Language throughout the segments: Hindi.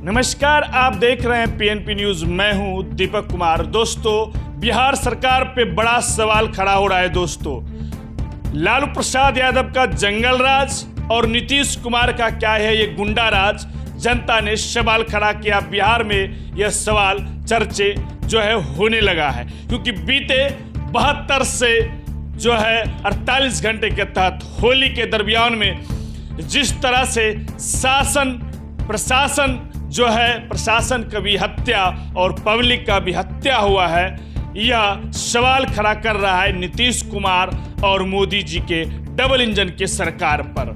नमस्कार, आप देख रहे हैं पीएनपी न्यूज। मैं हूं दीपक कुमार। दोस्तों, बिहार सरकार पे बड़ा सवाल खड़ा हो रहा है। दोस्तों, लालू प्रसाद यादव का जंगल राज और नीतीश कुमार का क्या है ये गुंडा राज, जनता ने सवाल खड़ा किया। बिहार में यह सवाल चर्चे जो है होने लगा है, क्योंकि बीते 72 से जो है 48 घंटे के तहत होली के दरमियान में जिस तरह से प्रशासन जो है प्रशासन का भी हत्या और पब्लिक का भी हत्या हुआ है, यह सवाल खड़ा कर रहा है नीतीश कुमार और मोदी जी के डबल इंजन के सरकार पर।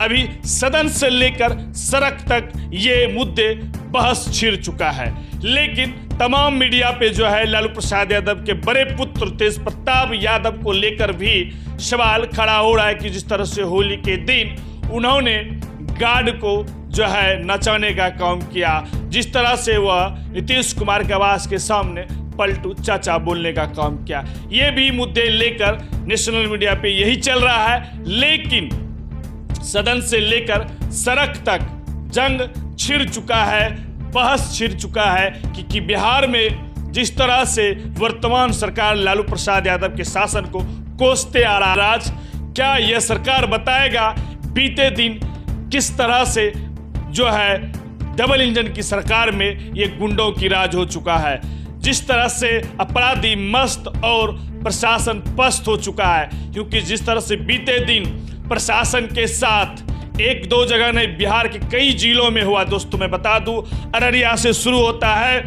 अभी सदन से लेकर सड़क तक ये मुद्दे बहस छिड़ चुका है, लेकिन तमाम मीडिया पे जो है लालू प्रसाद यादव के बड़े पुत्र तेज प्रताप यादव को लेकर भी सवाल खड़ा हो रहा है कि जिस तरह से होली के दिन उन्होंने गार्ड को जो है नचाने का काम किया, जिस तरह से वह नीतीश कुमार के आवास के सामने पलटू चाचा बोलने का काम किया, ये भी मुद्दे लेकर नेशनल मीडिया पे यही चल रहा है। लेकिन सदन से लेकर सड़क तक जंग छिड़ चुका है, बहस छिड़ चुका है कि बिहार में जिस तरह से वर्तमान सरकार लालू प्रसाद यादव के शासन को कोसते आ रहा राज, क्या यह सरकार बताएगा बीते दिन किस तरह से जो है डबल इंजन की सरकार में ये गुंडों की राज हो चुका है, जिस तरह से अपराधी मस्त और प्रशासन पस्त हो चुका है। क्योंकि जिस तरह से बीते दिन प्रशासन के साथ एक दो जगह नहीं, बिहार के कई जिलों में हुआ। दोस्तों, मैं बता दूं, अररिया से शुरू होता है।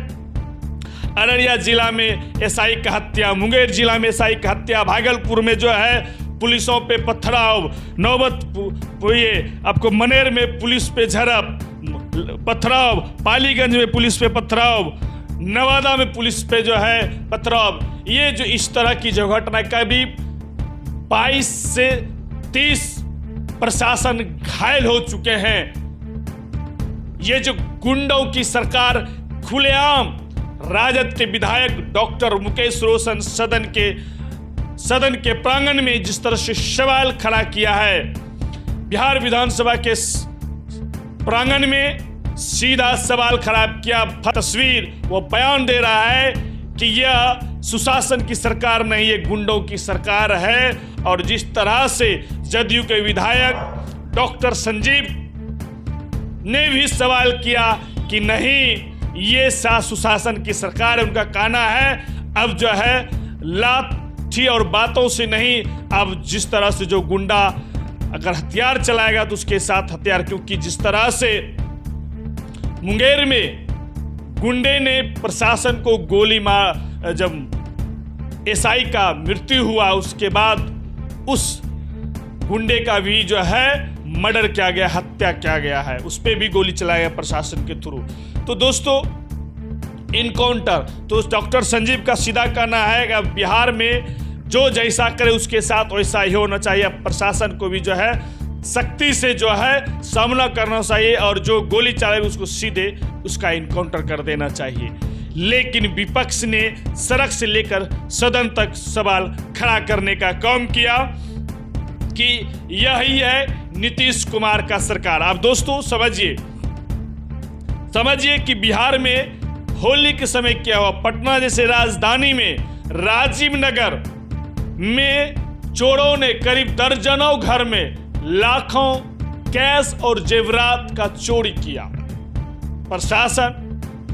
अररिया जिला में एसआई का हत्या, मुंगेर जिला में एसआई का हत्या, भागलपुर में जो है पुलिसों पे पथराव, ये आपको मनेर में पुलिस पे झड़प पथराव, पालीगंज में पुलिस पे पथराव, नवादा में पुलिस पे जो है पथराव। ये जो इस तरह की जो घटना, करीब 22 से 30 प्रशासन घायल हो चुके हैं। ये जो गुंडों की सरकार खुलेआम राजद के विधायक डॉक्टर मुकेश रोशन सदन के प्रांगण में जिस तरह से सवाल खड़ा किया है, बिहार विधानसभा के प्रांगण में सीधा सवाल खड़ा किया। तस्वीर वो बयान दे रहा है कि यह सुशासन की सरकार नहीं, ये गुंडों की सरकार है। और जिस तरह से जदयू के विधायक डॉक्टर संजीव ने भी सवाल किया कि नहीं, ये सुशासन की सरकार है, उनका कहना है अब जो है लाठी और बातों से नहीं, अब जिस तरह से जो गुंडा अगर हथियार चलाएगा तो उसके साथ हथियार। क्योंकि जिस तरह से मुंगेर में गुंडे ने प्रशासन को गोली मार, जब एसआई का मृत्यु हुआ उसके बाद उस गुंडे का भी जो है मर्डर किया गया, हत्या किया गया है, उस पर भी गोली चलाया गया प्रशासन के थ्रू। तो दोस्तों, इनकाउंटर तो डॉक्टर संजीव का सीधा कहना है कि बिहार में जो जैसा करे उसके साथ वैसा ही होना चाहिए। प्रशासन को भी जो है सख्ती से जो है सामना करना चाहिए और जो गोली चलाए उसको सीधे उसका इनकाउंटर कर देना चाहिए। लेकिन विपक्ष ने सड़क से लेकर सदन तक सवाल खड़ा करने का काम किया कि यही है नीतीश कुमार का सरकार। अब दोस्तों समझिए कि बिहार में होली के समय क्या हुआ। पटना जैसे राजधानी में राजीव नगर में चोरों ने करीब दर्जनों घर में लाखों कैश और जेवरात का चोरी किया। प्रशासन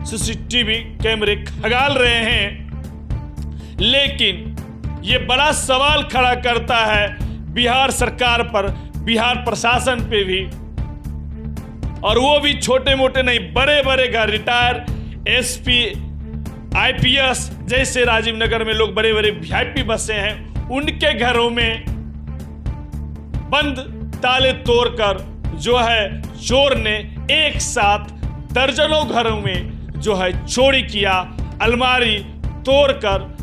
सीसीटीवी कैमरे खंगाल रहे हैं, लेकिन ये बड़ा सवाल खड़ा करता है बिहार सरकार पर, बिहार प्रशासन पे भी, और वो भी छोटे मोटे नहीं, बड़े बड़े घर, रिटायर एसपी आईपीएस जैसे राजीव नगर में लोग बड़े बड़े वीआईपी बसे हैं, उनके घरों में बंद ताले तोड़कर जो है चोर ने एक साथ दर्जनों घरों में जो है चोरी किया। अलमारी तोड़कर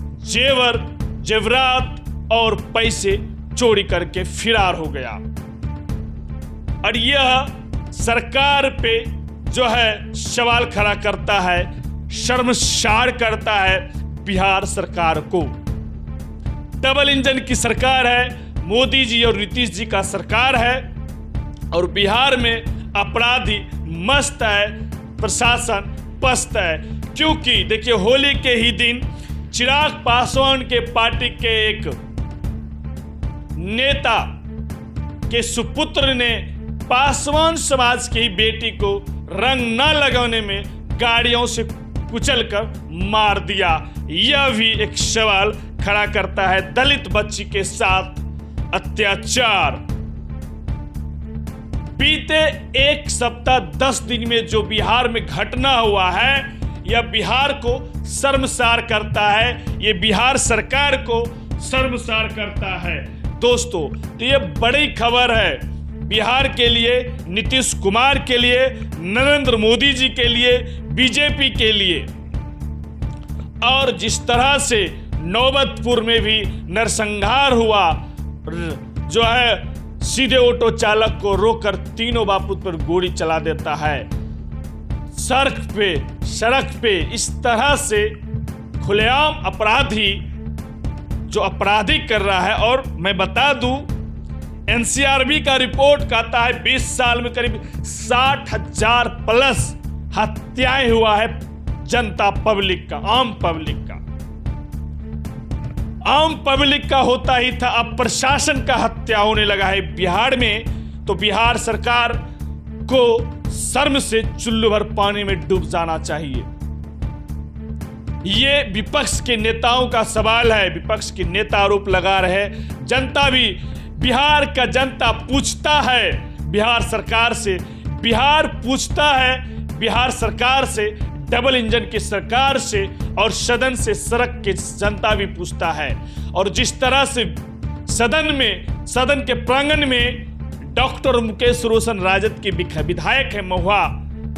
जेवरात और पैसे चोरी करके फिरार हो गया। और यह सरकार पे जो है सवाल खड़ा करता है, शर्मसार करता है बिहार सरकार को। डबल इंजन की सरकार है, मोदी जी और नीतीश जी का सरकार है, और बिहार में अपराधी मस्त है, प्रशासन पस्त है। क्योंकि देखिए, होली के ही दिन चिराग पासवान के पार्टी के एक नेता के सुपुत्र ने पासवान समाज की बेटी को रंग न लगाने में गाड़ियों से कुचलकर मार दिया। यह भी एक सवाल खड़ा करता है, दलित बच्ची के साथ अत्याचार। बीते एक सप्ताह 10 दिन में जो बिहार में घटना हुआ है, यह बिहार को शर्मसार करता है, ये बिहार सरकार को शर्मसार करता है। दोस्तों, तो ये बड़ी खबर है बिहार के लिए, नीतीश कुमार के लिए, नरेंद्र मोदी जी के लिए, बीजेपी के लिए। और जिस तरह से नौबतपुर में भी नरसंहार हुआ, जो है सीधे ऑटो चालक को रोककर तीनों बापूत पर गोली चला देता है, सड़क पे इस तरह से खुलेआम अपराधी जो अपराधी कर रहा है। और मैं बता दूं, एनसीआरबी का रिपोर्ट कहता है 20 साल में करीब 60,000 प्लस हत्याएं हुआ है जनता पब्लिक का, आम पब्लिक का होता ही था, अब प्रशासन का हत्या होने लगा है बिहार में। तो बिहार सरकार को शर्म से चुल्लू भर पानी में डूब जाना चाहिए। ये विपक्ष के नेताओं का सवाल है, विपक्ष के नेता आरोप लगा रहे, जनता भी, बिहार का जनता पूछता है बिहार सरकार से, बिहार पूछता है बिहार सरकार से, डबल इंजन की सरकार से, और सदन से, सड़क के जनता भी पूछता है। और जिस तरह से सदन के प्रांगण में डॉक्टर मुकेश रोशन राजद के विधायक है महुआ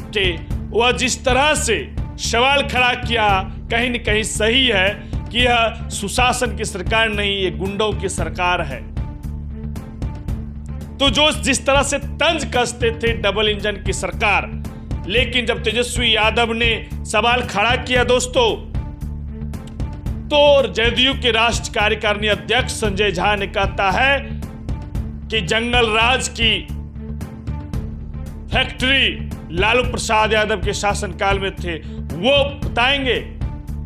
के, वह जिस तरह से सवाल खड़ा किया, कहीं न कहीं सही है कि यह सुशासन की सरकार नहीं, ये गुंडों की सरकार है। तो जो जिस तरह से तंज कसते थे डबल इंजन की सरकार, लेकिन जब तेजस्वी यादव ने सवाल खड़ा किया दोस्तों, तो जदयू के राष्ट्रीय कार्यकारिणी अध्यक्ष संजय झा ने कहता है कि जंगल राज की फैक्ट्री लालू प्रसाद यादव के शासनकाल में थे, वो बताएंगे।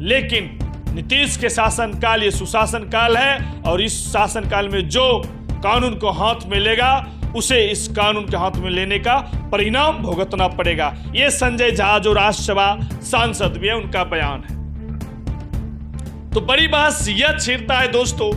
लेकिन नीतीश के शासनकाल ये सुशासन काल है, और इस शासनकाल में जो कानून को हाथ में लेगा, उसे इस कानून के हाथ में लेने का परिणाम भुगतना पड़ेगा। ये संजय झा जो राज्यसभा सांसद भी है, उनका बयान है। तो बड़ी बात यह छेड़ता है दोस्तों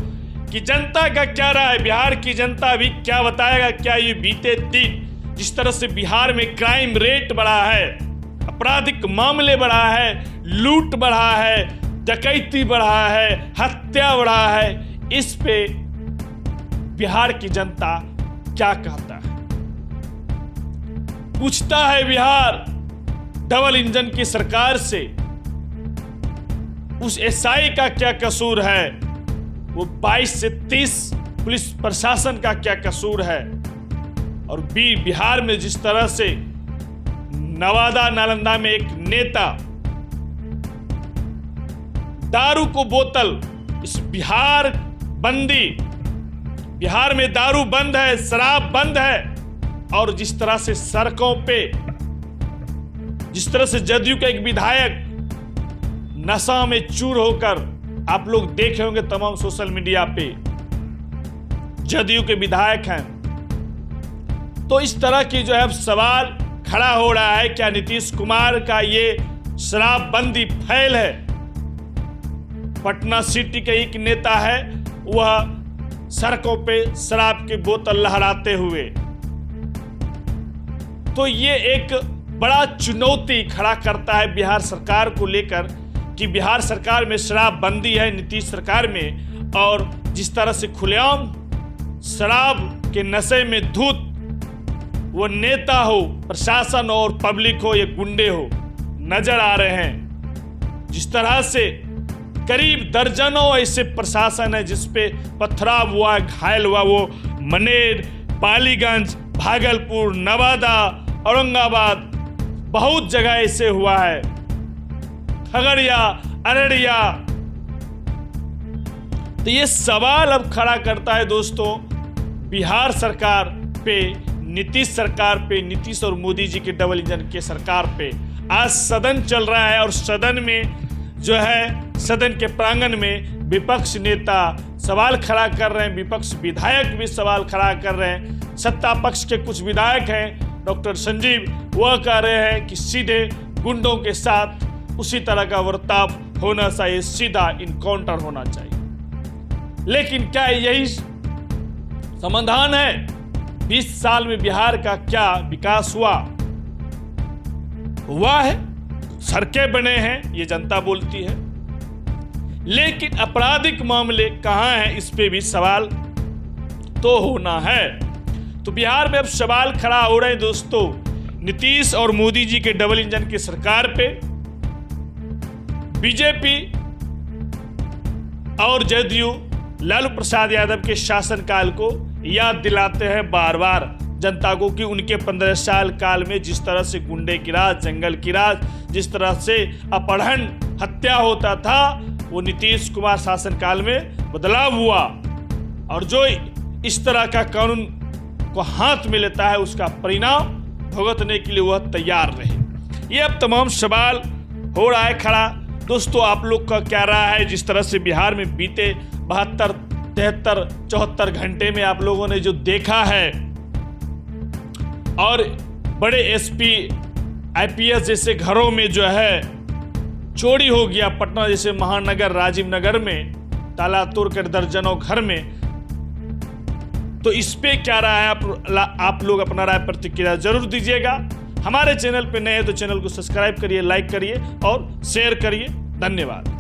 कि जनता का क्या राय है, बिहार की जनता भी क्या बताएगा। क्या ये बीते दिन जिस तरह से बिहार में क्राइम रेट बढ़ा है, आपराधिक मामले बढ़ा है, लूट बढ़ा है, डकैती बढ़ा है, हत्या बढ़ा है, इस पे बिहार की जनता क्या कहता है? पूछता है बिहार डबल इंजन की सरकार से, उस एसआई का क्या कसूर है, वो 22 से 30 पुलिस प्रशासन का क्या कसूर है। और बिहार में जिस तरह से नवादा नालंदा में एक नेता दारू को बोतल, इस बिहार में दारू बंद है, शराब बंद है, और जिस तरह से सड़कों पे, जिस तरह से जदयू का एक विधायक नशा में चूर होकर, आप लोग देखे होंगे तमाम सोशल मीडिया पे, जदयू के विधायक हैं। तो इस तरह की जो है सवाल खड़ा हो रहा है, क्या नीतीश कुमार का ये शराबबंदी फैल है? पटना सिटी के एक नेता है, वह सड़कों पे शराब की बोतल लहराते हुए। तो ये एक बड़ा चुनौती खड़ा करता है बिहार सरकार को लेकर कि बिहार सरकार में शराबबंदी है, नीतीश सरकार में, और जिस तरह से खुलेआम शराब के नशे में धुत वो नेता हो, प्रशासन और पब्लिक हो, ये गुंडे हो, नजर आ रहे हैं। जिस तरह से करीब दर्जनों ऐसे प्रशासन है जिसपे पथराव हुआ, घायल हुआ, वो मनेर, पालीगंज, भागलपुर, नवादा, औरंगाबाद, बहुत जगह ऐसे हुआ है, खगड़िया, अररिया। तो ये सवाल अब खड़ा करता है दोस्तों बिहार सरकार पे, नीतीश सरकार पे, नीतीश और मोदी जी के डबल इंजन के सरकार पे। आज सदन चल रहा है और सदन में जो है, सदन के प्रांगण में विपक्ष नेता सवाल खड़ा कर रहे हैं, विपक्ष विधायक भी सवाल खड़ा कर रहे हैं। सत्ता पक्ष के कुछ विधायक हैं, डॉक्टर संजीव, वह कह रहे हैं कि सीधे गुंडों के साथ उसी तरह का बर्ताव होना चाहिए, सीधा इनकाउंटर होना चाहिए। लेकिन क्या यही समाधान है? 20 साल में बिहार का क्या विकास हुआ है? सड़कें बने हैं, ये जनता बोलती है, लेकिन आपराधिक मामले कहां हैं, इस पे भी सवाल तो होना है। तो बिहार में अब सवाल खड़ा हो रहे हैं दोस्तों, नीतीश और मोदी जी के डबल इंजन की सरकार पे। बीजेपी और जदयू लालू प्रसाद यादव के शासनकाल को याद दिलाते हैं बार बार जनता को कि उनके 15 साल काल में जिस तरह से गुंडे की राज, जंगल की राज, जिस तरह से अपहरण, हत्या होता था, वो नीतीश कुमार शासनकाल में बदलाव हुआ। और जो इस तरह का कानून को हाथ में लेता है, उसका परिणाम भुगतने के लिए वह तैयार रहे। ये अब तमाम सवाल हो रहा है खड़ा। दोस्तों, आप लोग का क्या राय है? जिस तरह से बिहार में बीते 72, 73, 74 घंटे में आप लोगों ने जो देखा है, और बड़े एसपी, आईपीएस जैसे घरों में जो है चोरी हो गया, पटना जैसे महानगर, राजीव नगर में ताला तोड़कर दर्जनों घर में। तो इस पे क्या राय है? आप लोग अपना राय प्रतिक्रिया जरूर दीजिएगा। हमारे चैनल पे नए हैं तो चैनल को सब्सक्राइब करिए, लाइक करिए और शेयर करिए। धन्यवाद।